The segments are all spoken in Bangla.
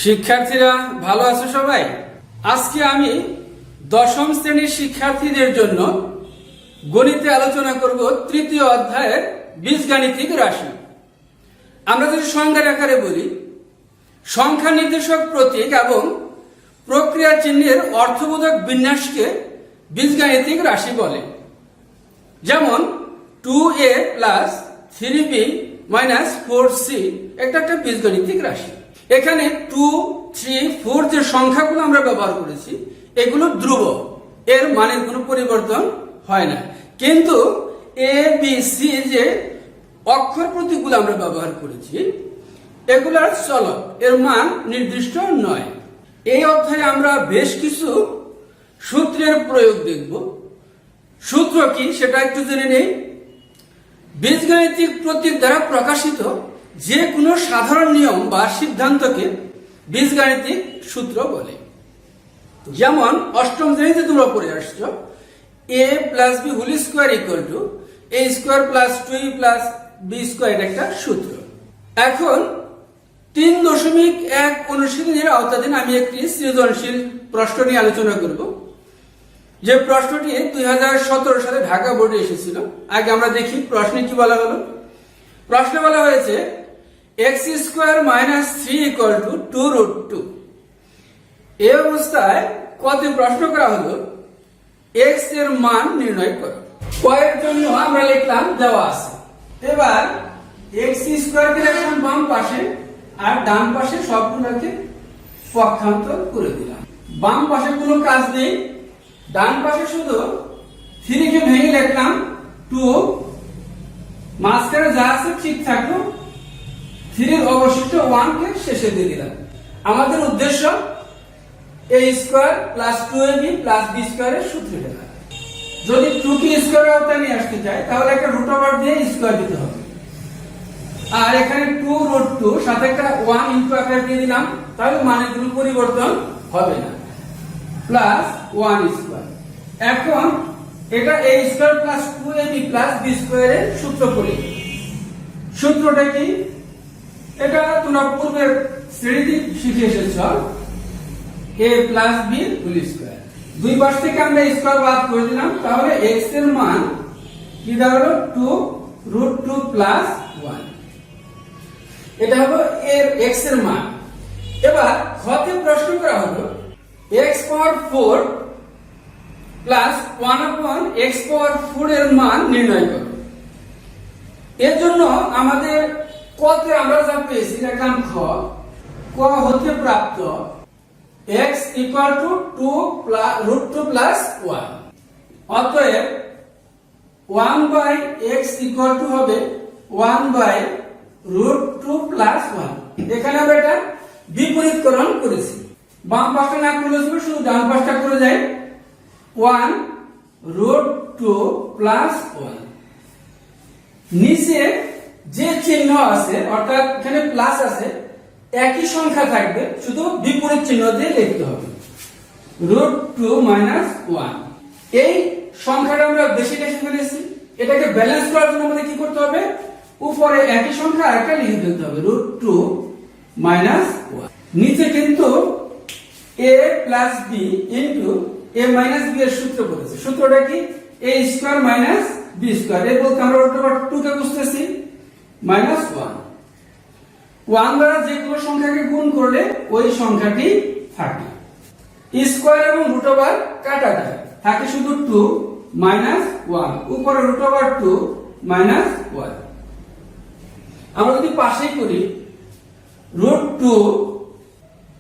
শিক্ষার্থীরা ভালো আছো সবাই? আজকে আমি দশম শ্রেণীর শিক্ষার্থীদের জন্য গণিতে আলোচনা করব তৃতীয় অধ্যায়ের বীজগাণিতিক রাশি। আমরা যদি সংজ্ঞার আকারে বলি, সংখ্যা নির্দেশক প্রতীক এবং প্রক্রিয়া চিহ্নের অর্থবোধক বিন্যাসকে বীজগাণিতিক রাশি বলে। যেমন 2a plus 3b minus 4c একটা বীজগাণিতিক রাশি। এখানে 2, 3, 4 যে সংখ্যাগুলো আমরা ব্যবহার করেছি এগুলো ধ্রুব, এর মানের কোনো পরিবর্তন হয় না। কিন্তু এ বি সি যে অক্ষর প্রতীকগুলো আমরা ব্যবহার করেছি এগুলার চলক, এর মান নির্দিষ্ট নয়। এই অধ্যায়ে আমরা বেশ কিছু সূত্রের প্রয়োগ দেখব। সূত্র কি সেটা একটু জেনে নেই। বীজগাণিতিক প্রতীক দ্বারা প্রকাশিত যে কোনো সাধারণ নিয়ম বা সিদ্ধান্তকে বীজগাণিতিক সূত্র বলে। যেমন অষ্টম শ্রেণীতে তোমরা পড়ে আসছো a plus B whole square equal to a square plus 2e plus B square একটা সূত্র। এখন 3.1 অনুশীলনের আওতাধীন আমি একটি সৃজনশীল প্রশ্ন নিয়ে আলোচনা করব, যে প্রশ্নটি 2017 সালে ঢাকা বোর্ডে এসেছিল। আগে আমরা দেখি প্রশ্নে কি বলা হলো। প্রশ্নে বলা হয়েছে x square minus 3 equal to 2√2। এই অবস্থায় কতে প্রশ্ন করা হলো x এর মান নির্ণয় করো। কয়ের জন্য আমরা লিখলাম দেওয়া আছে। এবার x স্কোয়ারকে রাখলাম বাম পাশে আর ডান পাশে সবগুলোকে পক্ষান্তর করে দিলাম। বাম পাশে কোনো কাজ নেই, ডান পাশে শুধু 3 কে ভেঙে লিখলাম 2, মাঝখানে যা আছে ঠিক থাকলো, 3 এর অবশিষ্ট 1 কে শেষে দিয়ে দিলাম। আমাদের উদ্দেশ্য a square plus 2ab plus b স্কয়ারের সূত্র লেখা। যদি 2 কে স্কয়ারের আওতায় নিয়ে আসতে চাই তাহলে একটা রুট ওভার দিয়ে স্কয়ার দিতে হবে। আর এখানে 2√2 সাথে একটা 1 ইনটু আকারে দিয়ে দিলাম, তাহলে মানের কোনো পরিবর্তন হবে না, প্লাস 1 স্কয়ার। এখন এটা a square plus 2ab plus b স্কয়ারের সূত্র করি। সূত্রটা কি? এটা তোমরা পূর্বের শ্রেণীতে শিখে এসেছ, a plus b whole square. দুই পাশ থেকে আমরা স্কয়ার বাদ করে দিলাম, তাহলে x এর মান কি দাঁড়ালো 2√2 প্লাস 1। এটা হলো এর x এর মান। এবার ঘতে প্রশ্ন করা হলো x পাওয়ার 4 প্লাস 1/x পাওয়ার 4 এর মান নির্ণয় করো। এর জন্য আমাদের কতে আমরা যা পেয়েছি লিখলাম খ। ক হতে প্রাপ্ত x ইকুয়াল টু 2√2 প্লাস 1। অতএব 1/x ইকুয়াল টু হবে 1/√2 প্লাস 1। এখানে আমরা এটা বিপরীতকরণ করেছি, বাম পাশটা না করলে শুধু ডান পাশটা করে যাই। 1√2 প্লাস 1, নিচে যে চিহ্ন আছে অর্থাৎ এখানে প্লাস আছে একই সংখ্যা থাকবে, শুধু বিপরীত চিহ্ন দিয়ে লিখতে হবে √2 মাইনাস 1। এই সংখ্যাটা আমরা বেশি লিখে ফেলেছি, এটাকে ব্যালেন্স করার জন্য আমাদের কি করতে হবে, উপরে একই সংখ্যা আরেকটা লিখে ফেলতে হবে √2 মাইনাস 1। নিচে কিন্তু a plus b into a minus b এর সূত্র বলেছে। সূত্রটা কি? a square minus b square. এর বলতে আমরা √2 কে বুঝতেছি মাইনাস 1। 1 দ্বারা যে কোনো সংখ্যাকে গুণ করলে ওই সংখ্যাটি থাকে। স্কয়ার এবং রুট ওভার কাটা যায়, থাকে শুধু 2 মাইনাস 1, উপরে √2 মাইনাস 1। আমরা যদি পাশেই করি √2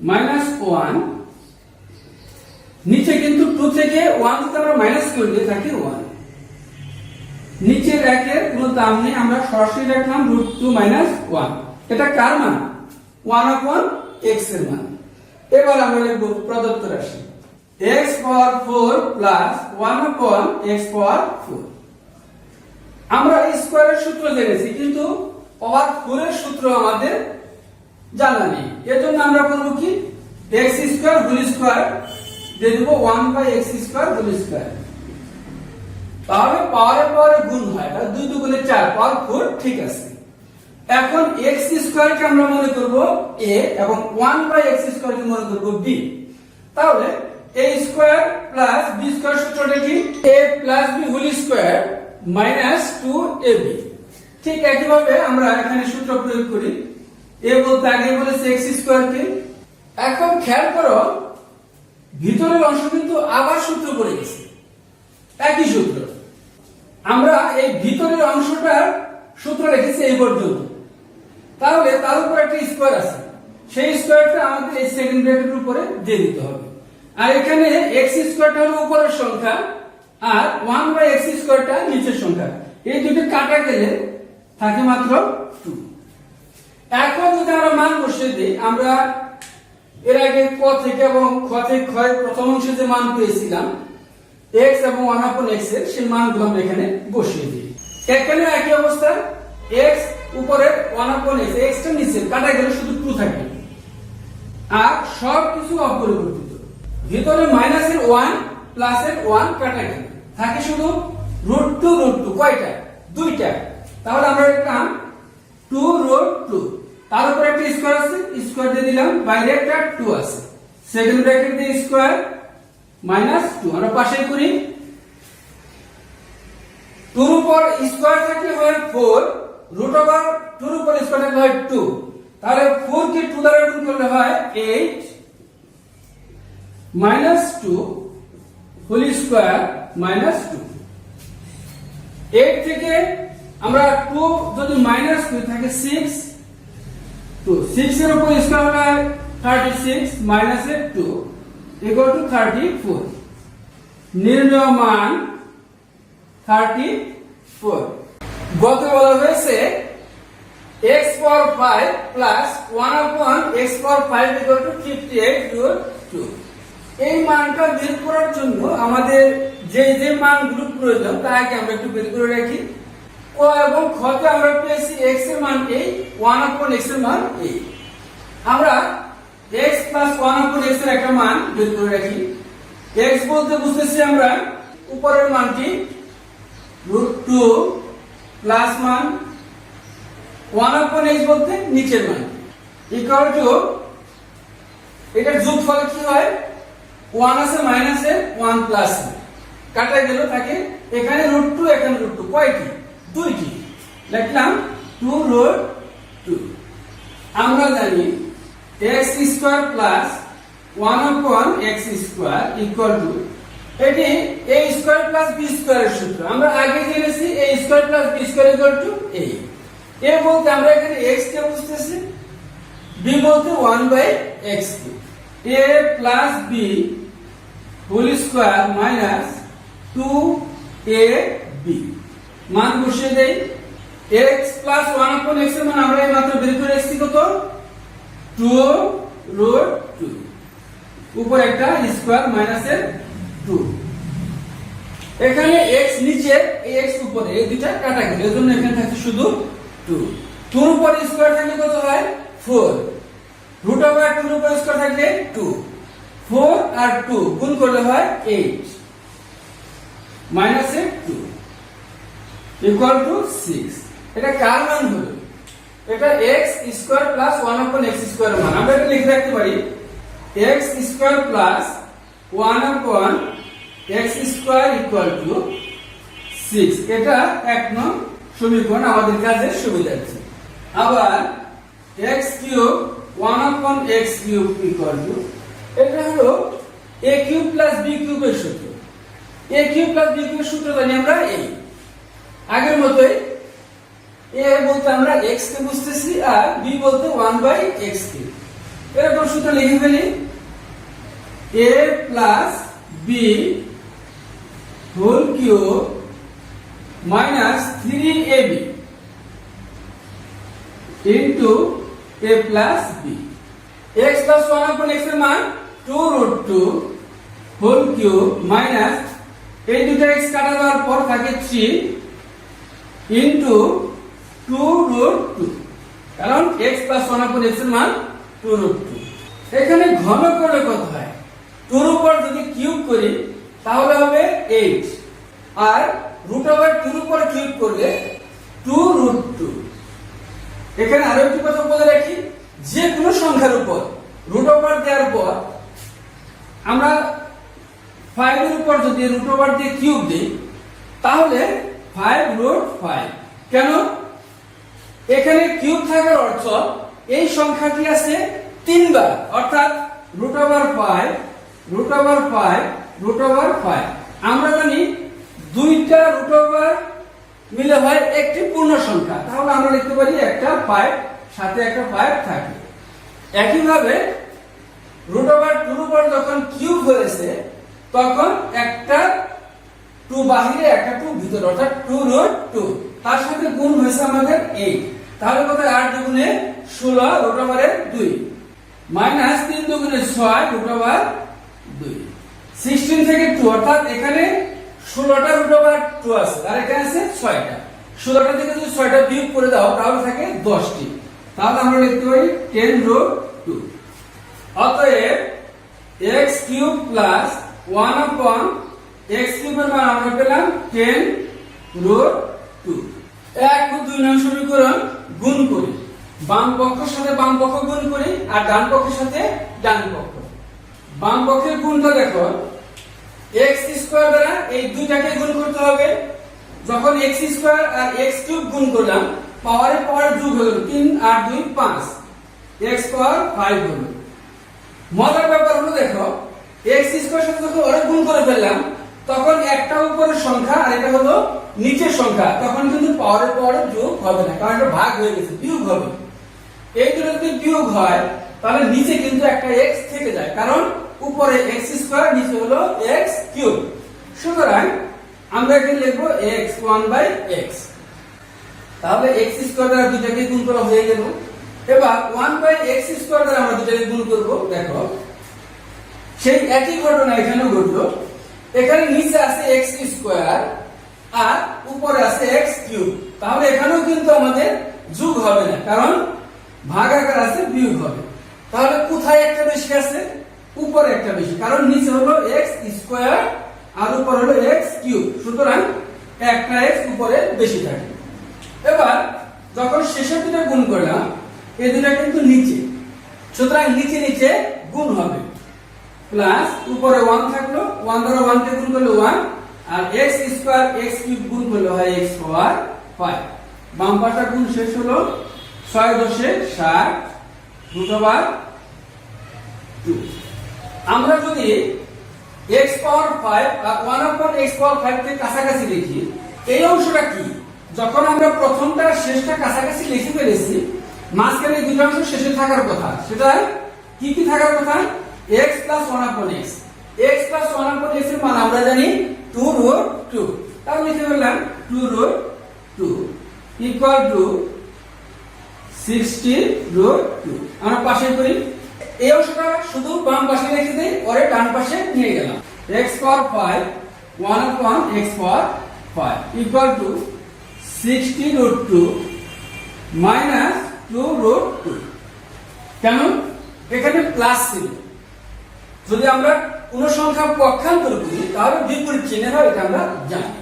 মাইনাস 1, নিচে কিন্তু 2 থেকে 1 যদি আমরা মাইনাস করলে থাকে 1। নিচের একের কোনো দাম নেই, আমরা সরাসরি রাখলাম √2 মাইনাস 1। এটা কার মান? 1/x এর মান। এবার আমরা লিখব প্রদত্ত রাশি x পাওয়ার 4 প্লাস 1/x পাওয়ার 4। আমরা স্কয়ারের সূত্র জেনেছি, কিন্তু পাওয়ার 4 এর সূত্র আমাদের জানা নেই। এজন্য আমরা করব কি, x স্কয়ার হোল স্কয়ার দিয়ে দেব 1/x স্কয়ার হোল স্কয়ার। তাহলে পাওয়ারে পাওয়ারে গুণ হয়, 2 2 গুণে 4, পাওয়ার 4 ঠিক আছে। এখন x স্কয়ার কে আমরা মনে করব a এবং 1/x² কে মনে করব b। তাহলে a square plus b square সূত্রটা কি? a plus b whole square minus 2ab। ঠিক একইভাবে আমরা এখানে সূত্র প্রয়োগ করি। a বলতে আগে বলেছে x স্কয়ার কে। এখন খেয়াল করো ভিতরের অংশ কিন্তু আবার সূত্র পড়ে গেছে, একই সূত্র। আমরা এই ভিতরের অংশটার সূত্র রেখেছি এই পর্যন্ত। তাহলে তার উপর একটা স্কয়ার আছে, সেই স্কয়ারটা আমাদের এই সেকেন্ড ব্র্যাকেটের উপরে দিয়ে দিতে হবে। আর এখানে x স্কয়ারটা হলো উপরের সংখ্যা আর 1/x² নিচের সংখ্যা। এই দুটো কাটা গেলে থাকে মাত্র 2। এখন যদি আমরা মান বসিয়ে দিই, আমরা এর আগে ক থেকে এবং খ থেকে খ প্রথম অংশে যে মান পেয়েছিলাম x এবং 1/x এর সেই মানগুলো আমরা এখানে বসিয়ে দিই। এখানে একই অবস্থা, x উপরে 1/x, x টা নিচে কাটা গেলে শুধু 2 থাকবে আর সব কিছু অপরিবর্তিত। ভিতরে মাইনাসের 1 প্লাসের 1 কাটা গেলে থাকে শুধু √2 কয়টা? 2টা। তাহলে আমরা লিখলাম 2√2, তার উপরে একটা স্কয়ার আছে, স্কয়ার দিয়ে দিলাম, বাইরে একটা 2 আছে, সেকেন্ড ব্র্যাকেট দিয়ে স্কয়ার মাইনাস 2। আমরা পাশে করি, 2 এর উপর স্কয়ার থাকলে হয় 4, √2 এর উপর স্কয়ার থাকলে হয় 2। তাহলে 4 কে 2 দ্বারা গুণ করলে হয় 8 মাইনাস 2 হোল স্কয়ার মাইনাস 2। 8 থেকে আমরা 2 যদি মাইনাস করি থাকে 6, তো 6 এর উপর স্কয়ার হয় 36 মাইনাস 2 ইকুয়াল টু 34। নির্ণয় মান 34। গত বলা হয়েছে x power 5 plus 1/x power 5 equal to 58/2। এই মানটা বের করার জন্য আমাদের যে যে মানগুলো প্রয়োজন তা আগে আমরা একটু বের করে রাখি। ক এবং খ তে আমরা পেয়েছি x এর মান এই, 1/x এর মান এই। আমরা x প্লাস 1/x এর একটা মান বের করে রাখি। x বলতে বুঝতেছি আমরা উপরের মানটি √2 প্লাস মান, 1/x বলতে নিচের মান ইকুয়াল টু, এটার যোগফল কি হয়? 1 আছে মাইনাসে 1 প্লাস, কাটা গেল থাকে এখানে √2 এখানে √2, কয়টি? 2টি। লিখলাম 2√2। আমরা জানি x² plus 1/x² equal to, এটি a² প্লাস b² এর সূত্র। আমরা আগে জেনেছি a² plus b² equal to a। a বলতে আমরা এখানে x কে বুঝতেছি, b বলতে 1/x। a plus b whole square minus 2ab। মান বসিয়ে দেই, x প্লাস 1/x এর মান আমরা মাত্র বের করে এসেছি কত? 2√2, উপর একটা স্কয়ার মাইনাসের 2। এখানে x নিচে, এই x উপরে, এই দুইটা কাটা গেল, এজন্য এখানে থাকে শুধু 2। 2 এর উপর স্কয়ার থাকলে কত হয়? 4। √2 এর উপর স্কয়ার থাকলে 2। 4 আর 2 গুণ করলে হয় 8 মাইনাসে 2 ইকুয়াল টু 6। এটা কার মান হলো? এটা x² প্লাস 1/x² এর মান। আমরা এটা লিখে রাখতে পারি x² plus 1/x² equal to 6। এটা 1 নং সমীকরণ আমাদের কাজের সুবিধার্থে। আবার x³ 1/x³ ইকুয়াল টু, এটা হলো a³ প্লাস b³ এর সূত্র। a³ প্লাস b³ এর সূত্র জানি আমরা এই আগের মতই, a বলতে আমরা x কে বুঝতেছি আর b বলতে 1/x কে। এরকম সূত্র লিখে ফেলি, a plus b whole cube minus 3ab into a plus b। x plus 1/x এর মান 2√2 হোল কিউব মাইনাস, এই দুটো x কাটা দেওয়ার পর থাকে 3 ইনটু 2√2, কারণ x প্লাস 1/x এর মান 2√2। এখানে ঘন করলে কত হয়? 2 এর উপর যদি কিউব করি তাহলে হবে 8, আর √2 এর উপর কিউব করলে 2√2। এখানে আরো একটি কথা বলে রাখি, যে কোনো সংখ্যার উপর রুট ওভার দেওয়ার পর আমরা 5 এর উপর যদি রুট ওভার দিয়ে কিউব দিই তাহলে 5√5। কেন? এখানে কিউব থাকার অর্থ এই সংখ্যাটি আছে 3 বার, অর্থাৎ √5 আমরা জানি দুইটা রুট ওভার মিলে হয় একটি পূর্ণ সংখ্যা, তাহলে আমরা লিখতে পারি একটা 5 সাথে একটা 5 থাকে। একইভাবে √2 উপর যখন কিউব হয়েছে তখন একটা 2 বাহিরে একটা 2 ভিতরে, অর্থাৎ 2√2, তার সাথে গুণ হয়েছে আমাদের 8, তাহলে কত 8 দুগুণে 16 √2 মাইনাস 3 দুগুণে 6 √2, 16 থেকে 2, অর্থাৎ এখানে 16টা √2 আছে আর এখানে আছে 6টা। 16টা থেকে যদি 6টা বিয়োগ করে দাও তাহলে থাকে 10টি, তাহলে আমরা লিখতে পারি 10√2। অতএব x³ + 1/x³ এর মান আমরা পেলাম 10√2। 1 ও 2 নং সমীকরণ গুণ করি, বাম পক্ষের সাথে বাম পক্ষ গুণ করি আর ডান পক্ষের সাথে ডান পক্ষ। বাম পক্ষের গুণটা দেখো, x² দ্বারা এই দুইটাকে গুণ করতে হবে। যখন x² আর x³ গুণ করলাম পাওয়ারে পাওয়ার যোগ হলো, 3 আর 2 5, x পাওয়ার 5 হলো। মজার ব্যাপার হলো দেখো, x² সাথে যখন ওরে গুণ করে ফেললাম তখন একটা উপরের সংখ্যা আর এটা হলো নিচের সংখ্যা, তখন কিন্তু পাওয়ারে পাওয়ারে যোগ হবে না, কারণ এটা ভাগ হয়ে গেছে, বিয়োগ হবে। এই দুটো যদি বিয়োগ হয় তাহলে নিচে কিন্তু একটা x থেকে যায়, কারণ উপরে x² নিচে হলো x³। সুতরাং আমরা এখানে লিখবো x1/x। তাহলে x² দ্বারা দুটাকে গুণ করা হয়ে গেল। এবার 1/x² দ্বারা আমরা দুটাকে গুণ করব। দেখো সেই একই ঘটনা এখানেও ঘটলো, এখানে নিচে আছে x² আর উপরে আছে x³, তাহলে এখানেও কিন্তু আমাদের যোগ হবে না, কারণ ভাগাকার আছে, বিয়োগ হবে। তাহলে কোথায় একটা বেশি আছে? উপরে একটা বেশি, কারণ নিচে হলো x² আর উপরে হলো x³, সুতরাং একটা x উপরে বেশি থাকে। এবার যখন শেষের দুটো গুণ করলাম এই দুটো কিন্তু নিচে, সুতরাং নিচে নিচে গুণ হবে, প্লাস উপরে 1 থাকলো, 1 দ্বারা 1 কে গুণ করলে 1, আর x² x³ গুণ করলে হয় x পাওয়ার 5। বাম পাশটা গুণ শেষ হলো, 6 10 60 √2। আমরা যদি x পাওয়ার 5 আর 1/x পাওয়ার 5 কে কাছাকাছি লিখি, এই অংশটা কি? যখন আমরা প্রথমটা আর শেষটা কাছাকাছি লিখে ফেলেছি, মাঝখানে এই দুটো অংশ শেষে থাকার কথা, সেটা কি কি থাকার কথা? x + 1/x। x + 1/x এর মান আমরা জানি 2√2, তাহলে লিখে ফেললাম 2√2 = 60√2। আমরা পাশে করি, এই অংশটা শুধু বাম পাশে রেখে দেই, পরে ডান পাশে নিয়ে গেলাম। x পাওয়ার 5 1/x পাওয়ার 5 = 60√2 মাইনাস 2√2। কেন? এখানে প্লাস ছিল, যদি আমরা কোন সংখ্যা পক্ষান্তর করি তাহলে বিপরীত চিহ্ন হয়, এটা আমরা জানি।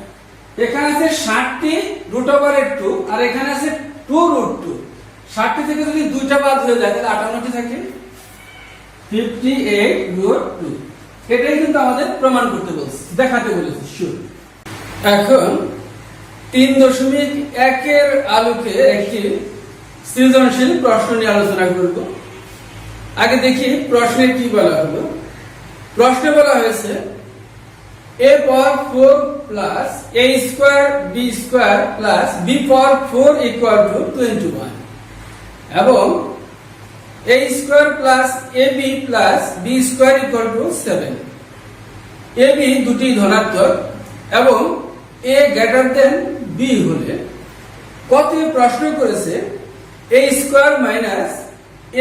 এখানে আছে 60টি √2 আর এখানে আছে 2√2। 60টি থেকে যদি দুইটা বাদ হয়ে যায় তাহলে 58টি থাকে, 58√2। এটাই কিন্তু আমাদের প্রমাণ করতে বলছে, দেখাতে বলেছে। শিওর। এখন 3.1 এর আলোকে একটি সৃজনশীল প্রশ্ন নিয়ে আলোচনা করব। আগে দেখি প্রশ্নে কি বলা হলো। প্রশ্নে বলা হয়েছে a power 4 plus a square b square plus b পাওয়ার 4 = 21 এবং a square plus ab plus b square = 7। ab দুটি ধনাত্মক এবং a গ্রেটার দেন b হলে কত? প্রশ্ন করেছে a square minus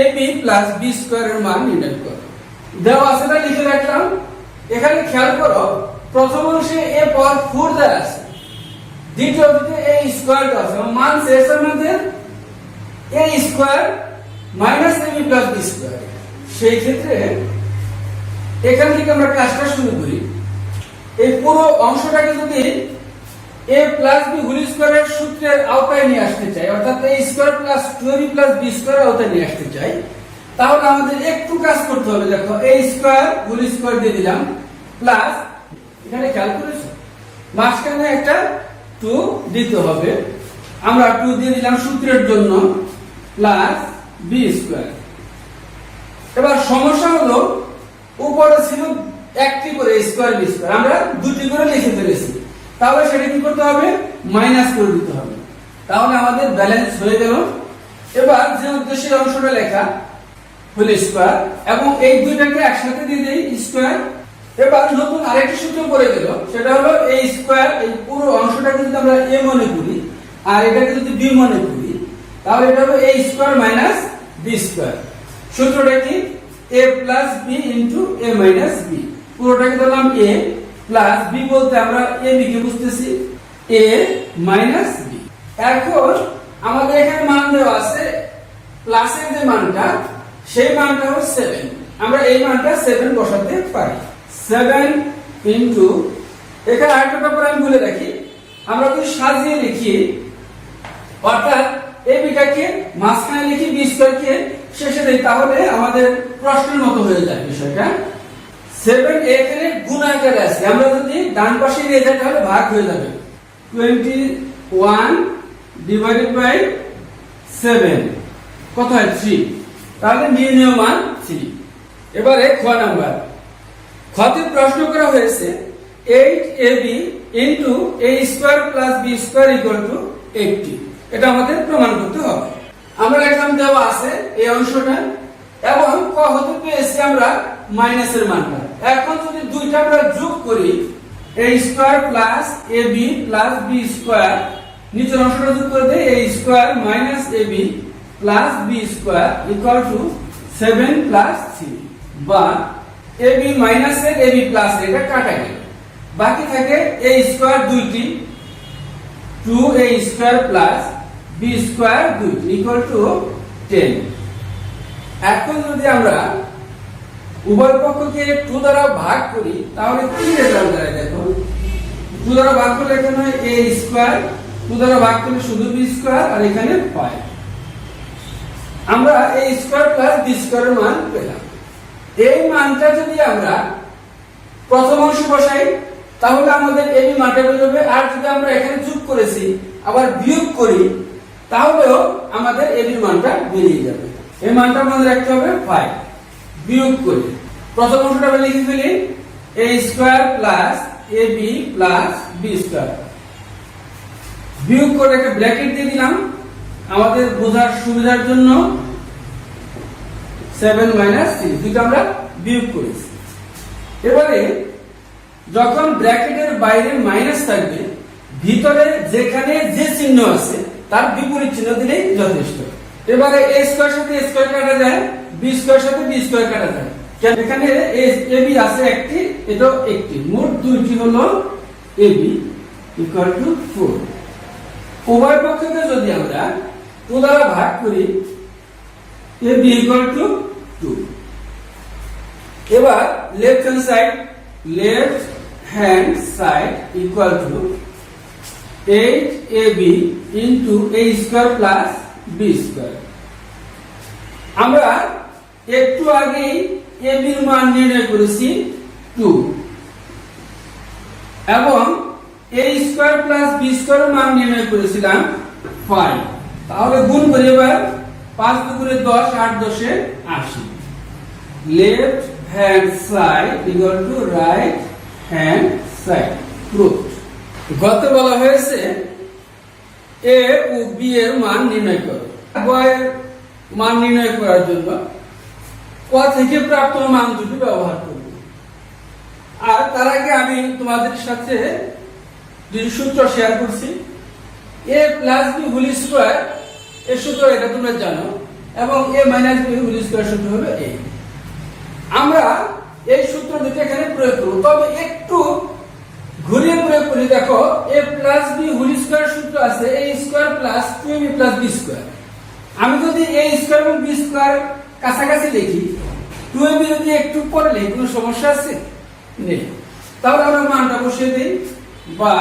ab plus b square এর মান নির্ণয় করো। দেওয়া আছে, এটা লিখে রাখলাম। এখানে খেয়াল করো, প্রথম অংশে a পাওয়ার 4 দেওয়া আছে, দ্বিতীয়তে a স্কয়ার দেওয়া আছে, মান শেষ আমাদের a square minus ab plus b square. সেই ক্ষেত্রে এখান থেকে আমরা কাজটা শুরু করি। এই পুরো অংশটাকে যদি a প্লাস বি হোল স্কয়ারের সূত্রের আওতায় নিয়ে আসতে চাই, অর্থাৎ a square plus 2ab plus b স্কয়ারের আওতায় নিয়ে আসতে চাই, তাহলে আমাদের একটু কাজ করতে হবে। দেখো a স্কয়ার হোল স্কয়ার দিয়ে দিলাম প্লাস, এখানে খেয়াল করেছো মাঝখানে একটা 2 দিতে হবে, আমরা 2 দিয়ে দিলাম সূত্রের জন্য, প্লাস b স্কয়ার। এবার সমস্যা হলো উপরে ছিল একটি করে স্কয়ার বি স্কয়ার, আমরা দুটি করে লিখে ফেলেছি, তাহলে সেটা কি করতে হবে, মাইনাস করে দিতে হবে, তাহলে আমাদের ব্যালেন্স হয়ে গেল। এবার যে উদ্দেশ্যের অংশটা লেখা হোল স্কয়ার এবং এই দুইটাকে একসাথে দিয়ে দেই স্কয়ার। এবার নতুন আরেকটি সূত্র পড়ে গেল, সেটা হলো a স্কয়ার, এই পুরো অংশটাকে যদি আমরা a মনে করি আর এটাকে যদি b মনে করি, তাহলে এটা হবে a square minus b square. সূত্রটা কি, a plus b into a minus b, পুরোটাকে ধরলাম a প্লাস b বলতে আমরা a b কে বুঝতেছি a মাইনাস b। এখন আমাদের এখানে মান দেওয়া আছে, প্লাসের যে মানটা সেই মানটা হলো 7, আমরা এই মানটা 7 বসাতে পারি। 7 ইনটু, এখানে আরেকটা ব্যাপার আমি বলে রাখি, আমরা যদি সাজিয়ে লিখি, অর্থাৎ a বিটাকে মাঝখানে লিখি b স্কয়ারকে শেষে দেই, তাহলে আমাদের প্রশ্নের মতো হয়ে যায় বিষয়টা। 7 এখানে গুণ আকারে আছে, আমরা যদি ডান পাশে নিয়ে যাই তাহলে ভাগ হয়ে যাবে, 21 ডিভাইডেড বাই 7 কত হয় 3, তাহলে নির্ণয় মান 3। এবারে খ নাম্বার, খতে প্রশ্ন করা হয়েছে 8ab into a square plus b square equal two 80, এটা আমাদের প্রমাণ করতে হবে। আমরা এখানে দেওয়া আছে এই অংশটা এবং ক হতে পেয়েছি আমরা মাইনাসের মানটা। এখন যদি দুইটা আমরা যোগ করি, a square plus ab plus b square, নিচের অংশটা যোগ করে দেই a square minus ab plus b square equal two 7 plus 3, বা ab মাইনাস এর ab প্লাস এটা কাটা গেল, বাকি থাকে a স্কয়ার দুইটি 2a square plus b square 2 equal to 10। এখন যদি আমরা উভয় পক্ষকে 2 দ্বারা ভাগ করি তাহলে কি রেজাল্ট দাঁড়ায়, দেখো 2 দ্বারা ভাগ করলে এখানে হয় a স্কয়ার, 2 দ্বারা ভাগ করলে শুধু b স্কয়ার, আর এখানে 5। আমরা a স্কয়ার প্লাস b স্কয়ারের মান পেলাম। এই মানটা যদি আমরা প্রথম অংশ বসাই তাহলে আমাদের ab মানটা বের হবে, আর যদি আমরা এখানে যোগ করেছি আবার বিয়োগ করি তাহলেও আমাদের ab এর মানটা বেরিয়ে যাবে। এই মানটা আমাদের রাখতে হবে 5, বিয়োগ করি প্রথম অংশটা আমরা লিখে ফেলি a square plus ab plus b square, বিয়োগ করে একটা ব্র্যাকেট দিয়ে দিলাম আমাদের বোঝার সুবিধার জন্য, 7 মাইনাস 3, দুটো আমরা বিয়োগ করেছি। এবারে যখন ব্র্যাকেটের বাইরে মাইনাস থাকবে, ভিতরে যেখানে যে চিহ্ন আছে তার বিপরীত চিহ্ন দিলেই যথেষ্ট। এবারে a স্কয়ার সাথে a স্কয়ার কাটা যায়, b স্কয়ার সাথে b স্কয়ার কাটা যায়, এখানে ab আছে একটি, এটা একটি, মোট দুইটি হলো ab ইকুয়াল টু 4। উভয় পক্ষকে যদি আমরা 2 দ্বারা ভাগ করি ab ইকুয়াল টু 2। এবার left hand side equal to 8ab into a square plus b square. আমরা একটু আগেই ab এর মান নির্ণয় করেছি 2 এবং a square plus b square এর মান নির্ণয় করেছিলাম 5, তাহলে গুণ করি এবার 5 দুগুণে 10, 8 10 80। Left hand side equal to right hand side, proofed. গত বলা হয়েছে a ও b এর মান নির্ণয় করো। এর মান নির্ণয় করার জন্য ক থেকে প্রাপ্ত মান দুটি ব্যবহার করব। আর তার আগে আমি তোমাদের সাথে দুটি সূত্র শেয়ার করছি। a plus b whole square এর সূত্র এটা তোমরা জানো, এবং a minus b whole square সূত্র হলো এই। আমরা এই সূত্র দুটো এখানে প্রয়োগ করব, তবে একটু ঘুরিয়ে প্রয়োগ করি। দেখো a plus b whole square সূত্র আছে a square plus 2ab plus b square. আমি যদি a স্কয়ার এবং b স্কয়ার কাছাকাছি লিখি, 2ab যদি একটু পরে লিখি, কোনো সমস্যা আছে? নেই। তাহলে আমরা মানটা বসিয়ে দেই, বা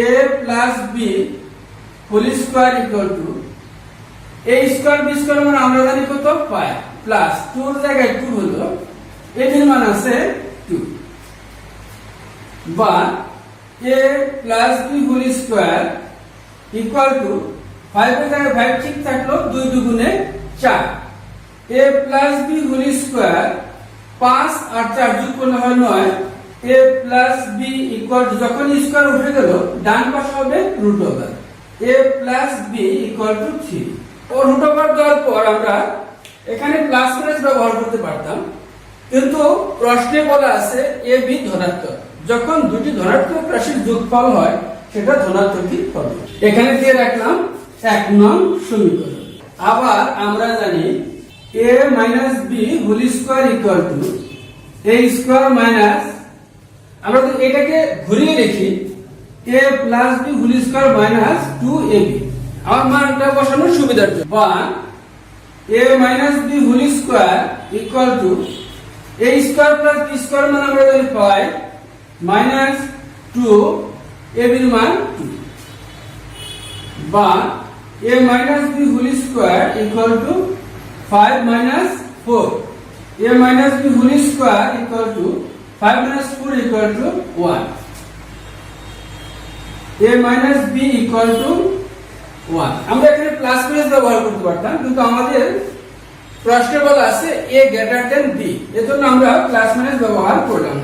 a plus B whole square equal to a square B square মানে আমরা জানি কত পাই প্লাস 2 এর জায়গায় 2 হলো a এর মান আছে 2 বা a plus B whole square equal to 5 এর জায়গায় 5 ঠিক থাকলো 2 দুগুণে 4 a plus B whole square 5 আর 4 যোগ করলে হয় 9 a plus B equal to যখন স্কয়ার উঠে গেল ডান পাশে হবে root over a plus B equal to 3 ও রুট ওভার দেওয়ার পর আমরা এখানে প্লাস মাইনাস ব্যবহার করতে পারতাম কিন্তু প্রশ্নে বলা আছে a b ধনাত্মক যখন দুটি ধনাত্মক রাশির যোগফল হয় সেটা ধনাত্মকই হবে এখানে দিয়ে রাখলাম 1 নং সমীকরণ আবার আমরা জানি a minus b whole square equal to a square minus আমরা তো এটাকে ঘুরিয়ে লিখি a plus b whole square minus 2ab আমার মানটা বসানোর সুবিধার জন্য বা a minus b whole square equal to a square plus b square মান আমরা জানি পাই মাইনাস 2 ab এর মান 2 বা a minus b whole square equal to 5 minus 4 a minus b whole square equal to 5 minus 4 equal to 1 a minus b equal to 1 আমরা এখানে প্লাস মাইনাস ব্যবহার করতে পারতাম কিন্তু আমাদের প্রশ্নে বলা আছে a greater than b এজন্য আমরা প্লাস মাইনাস ব্যবহার করলাম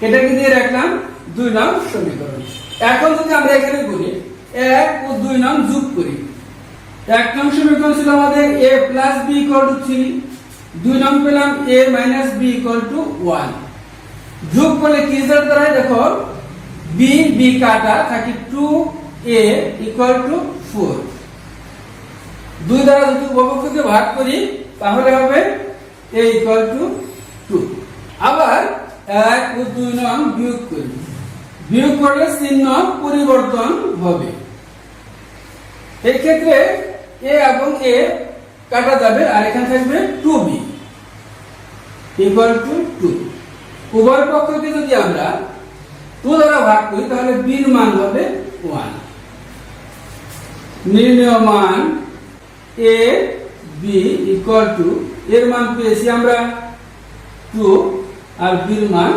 এটাকে দিয়ে রাখলাম 2 নং সমীকরণ এখন যদি আমরা এখানে বলি 1 ও 2 নং যোগ করি এক নং সমীকরণ ছিল আমাদের a plus b equal to 3 দুই নং পেলাম a minus b equal to 1 যোগ করলে কি রেজাল্ট দাঁড়ায় দেখো b b কাটা থাকে 2a ইকুয়াল টু 4 দুই দ্বারা যদি উভয়পক্ষকে ভাগ করি তাহলে হবে a ইকুয়াল টু 2 আবার 1 ও 2 নং বিয়োগ করলে চিহ্ন পরিবর্তন হবে এই ক্ষেত্রে a এবং a কাটা যাবে আর এখানে থাকবে 2b ইকুয়াল টু 2 উভয় পক্ষকে যদি আমরা 2 দ্বারা ভাগ করি তাহলে b এর মান হবে 1 নির্ণেয় মান a b ইকুয়াল টু এর মান পেয়েছি আমরা 2 আর b এর মান